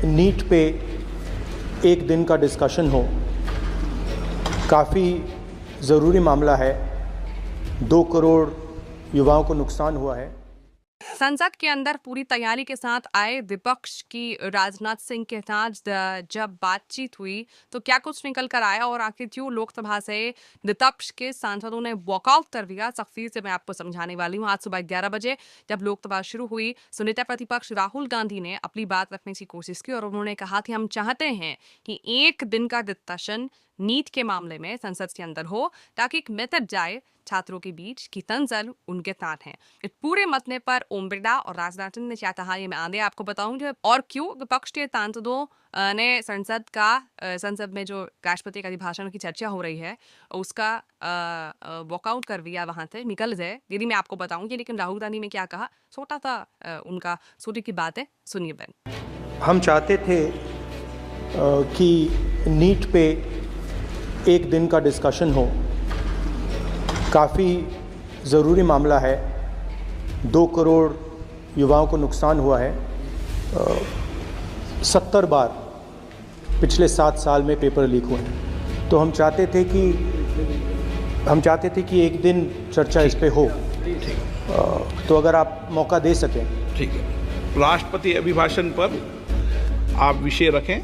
NEET पे एक दिन का डिस्कशन हो, काफ़ी ज़रूरी मामला है। 2 करोड़ युवाओं को नुकसान हुआ है। संसद के अंदर पूरी तैयारी के साथ आए विपक्ष की राजनाथ सिंह के साथ जब बातचीत हुई तो क्या कुछ निकल कर आया और आखिर क्यों लोकसभा से विपक्ष के सांसदों ने वॉकआउट कर दिया, सख्ती से मैं आपको समझाने वाली हूँ। आज सुबह 11 बजे जब लोकसभा शुरू हुई तो नेता प्रतिपक्ष राहुल गांधी ने अपनी बात रखने की कोशिश की और उन्होंने कहा कि हम चाहते हैं कि एक दिन का डिस्कशन नीट के मामले में संसद के अंदर हो ताकि एक मैसेज जाए छात्रों के बीच की तंजल उनके साथ है। इस पूरे मसले पर ओम बिरला और राजनाथ सिंह ने क्या कहा ये मैं आगे आपको बताऊं जो और क्यों विपक्ष के सांसदों ने संसद में जो राष्ट्रपति का अभिभाषण की चर्चा हो रही है उसका वॉकआउट कर दिया, वहां से निकल गए, यदि मैं आपको बताऊंगी। लेकिन राहुल गांधी ने क्या कहा, छोटा सा उनका छोटी की बात है, सुनिए बहन। हम चाहते थे कि नीट पे एक दिन का डिस्कशन हो, काफ़ी ज़रूरी मामला है। 2 करोड़ युवाओं को नुकसान हुआ है। 70 बार पिछले 7 साल में पेपर लीक हुए हैं। तो हम चाहते थे कि एक दिन चर्चा इस पे हो। तो अगर आप मौका दे सकें। ठीक है, राष्ट्रपति अभिभाषण पर आप विषय रखें,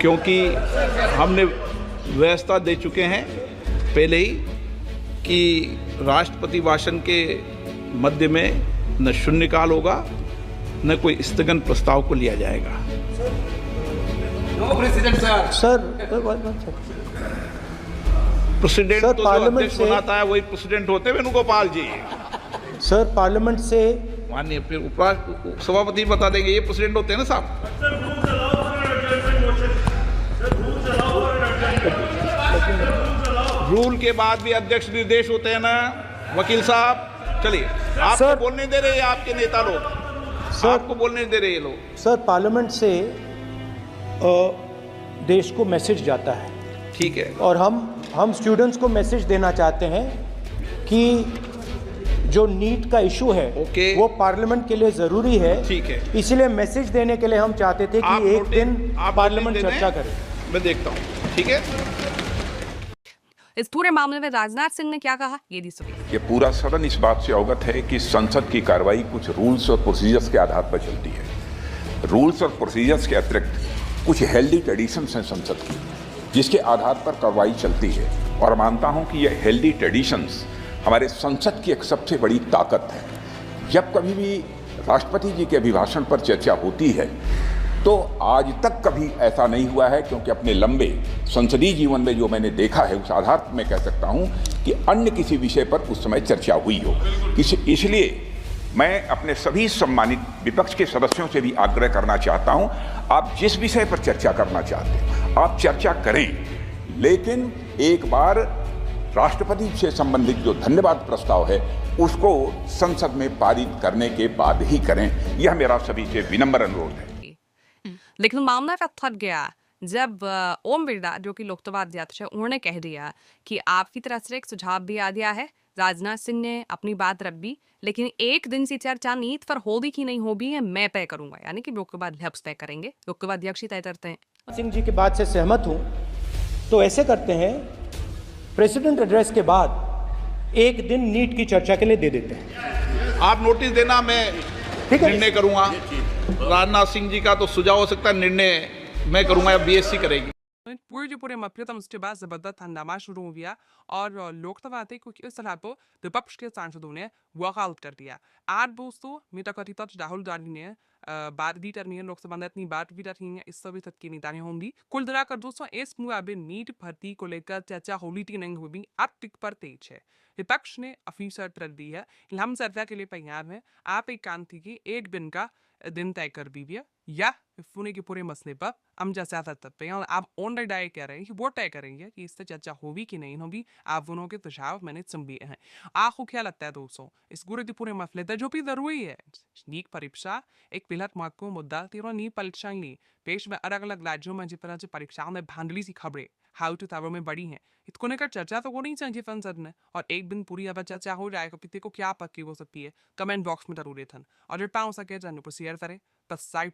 क्योंकि हमने व्यवस्था दे चुके हैं पहले ही कि राष्ट्रपति भाषण के मध्य में न शून्यकाल होगा न कोई स्थगन प्रस्ताव को लिया जाएगा। सर प्रेसिडेंट तो जो अध्यक्ष बनाता है वही प्रेसिडेंट होते हैं वेणुगोपाल जी। सर पार्लियामेंट से माननीय फिर सभापति बता देंगे ये प्रेसिडेंट होते हैं ना साहब। रूल के बाद भी अध्यक्ष निर्देश होते हैं ना वकील साहब। चलिए, आपको बोलने दे रहे हैं आपके नेता लोग, आपको बोलने दे रहे हैं लोग। सर पार्लियामेंट से देश को मैसेज जाता है। ठीक है, और हम स्टूडेंट्स को मैसेज देना चाहते हैं कि जो नीट का इशू है वो पार्लियामेंट के लिए जरूरी है। ठीक है, इसलिए मैसेज देने के लिए हम चाहते थे कि एक दिन पार्लियामेंट चर्चा करे। मैं देखता हूँ। ठीक है, इस पूरे मामले में राजनाथ सिंह ने क्या कहा ये भी सुनिए। ये पूरा सदन इस बात से अवगत है कि संसद की कार्रवाई कुछ रूल्स और प्रोसीजर्स के आधार पर चलती है। रूल्स और प्रोसीजर्स के अतिरिक्त कुछ हेल्दी ट्रेडिशंस हैं संसद की, जिसके आधार पर कार्रवाई चलती है। और मानता हूं कि ये हेल्दी ट्रेडिशंस हमारे संसद की एक सबसे बड़ी ताकत है। जब कभी भी राष्ट्रपति जी के अभिभाषण पर चर्चा होती है तो आज तक कभी ऐसा नहीं हुआ है, क्योंकि अपने लंबे संसदीय जीवन में जो मैंने देखा है उस आधार पर मैं कह सकता हूं कि अन्य किसी विषय पर उस समय चर्चा हुई हो। इसलिए मैं अपने सभी सम्मानित विपक्ष के सदस्यों से भी आग्रह करना चाहता हूं, आप जिस विषय पर चर्चा करना चाहते हैं आप चर्चा करें, लेकिन एक बार राष्ट्रपति से संबंधित जो धन्यवाद प्रस्ताव है उसको संसद में पारित करने के बाद ही करें। यह मेरा सभी से विनम्र अनुरोध है। लेकिन मामला फिर थक गया जब ओम बिरला जो कि लोकसभा अध्यक्ष है उन्होंने कह दिया कि आपकी तरफ से एक सुझाव भी आ गया है। राजनाथ सिंह ने अपनी बात रख दी, लेकिन एक दिन से चर्चा नीट पर होगी कि नहीं होगी है मैं तय करूंगा, यानी कि लोकसभा अध्यक्ष तय करेंगे, लोकसभा अध्यक्ष ही तय करते हैं। सिंह जी की बात से सहमत हूं। तो ऐसे करते हैं, प्रेसिडेंट एड्रेस के बाद एक दिन नीट की चर्चा के लिए दे देते हैं। आप नोटिस देना, मैं निर्णय करूंगा। राजनाथ सिंह जी का तो सुझाव हो सकता है, निर्णय मैं करूंगा या बीएससी करेगी। पूरे मसले था, उसके बाद जबरदस्त हंगामा शुरू हो गया और लोकसभा आते क्योंकि इस तरह पर विपक्ष के सांसदों ने वॉकआउट कर दिया। आज दोस्तों नेता प्रतिपक्ष राहुल गांधी ने बात भी करनी है, लोकसभा में अपनी बात भी रखनी है, इस सभी तक की नेता ने होंगी। कुल मिलाकर दोस्तों इस मुआबे नीट भर्ती को लेकर चर्चा होली थी नहीं हुई, अब टिक पर तेज है। विपक्ष ने अफीसर कर दी है, हम चर्चा के लिए तैयार हैं। आप एक काम थी कि एक दिन का दिन तय कर दीजिए या पूरे के पूरे मसले पर हम जैसा तत्व हैं और आप ऑनलाइन डाय कह रहे हैं कि वो तय करेंगे कि इससे चर्चा होगी कि नहीं होगी। आप दोनों के सुझाव मैंने सुन लिए हैं। आपको क्या लगता है दोस्तों इस पूरे मसले पर जो भी जरूरी है, नीट परीक्षा एक बेहद महत्वपूर्ण मुद्दा, 13 नीट परीक्षाएं ली देश में अलग अलग राज्यों में जिस तरह से परीक्षाओं में धांधली सी खबरें हाउ टू खबरों में बड़ी हैं, इसको लेकर चर्चा तो होनी चाहिए संसद में और एक दिन पूरी अब चर्चा हो जाएगा। पिते को क्या पक्की हो सकती है कमेंट बॉक्स में जरूर दें और जो पाओ सके जान शेयर करें बस साइड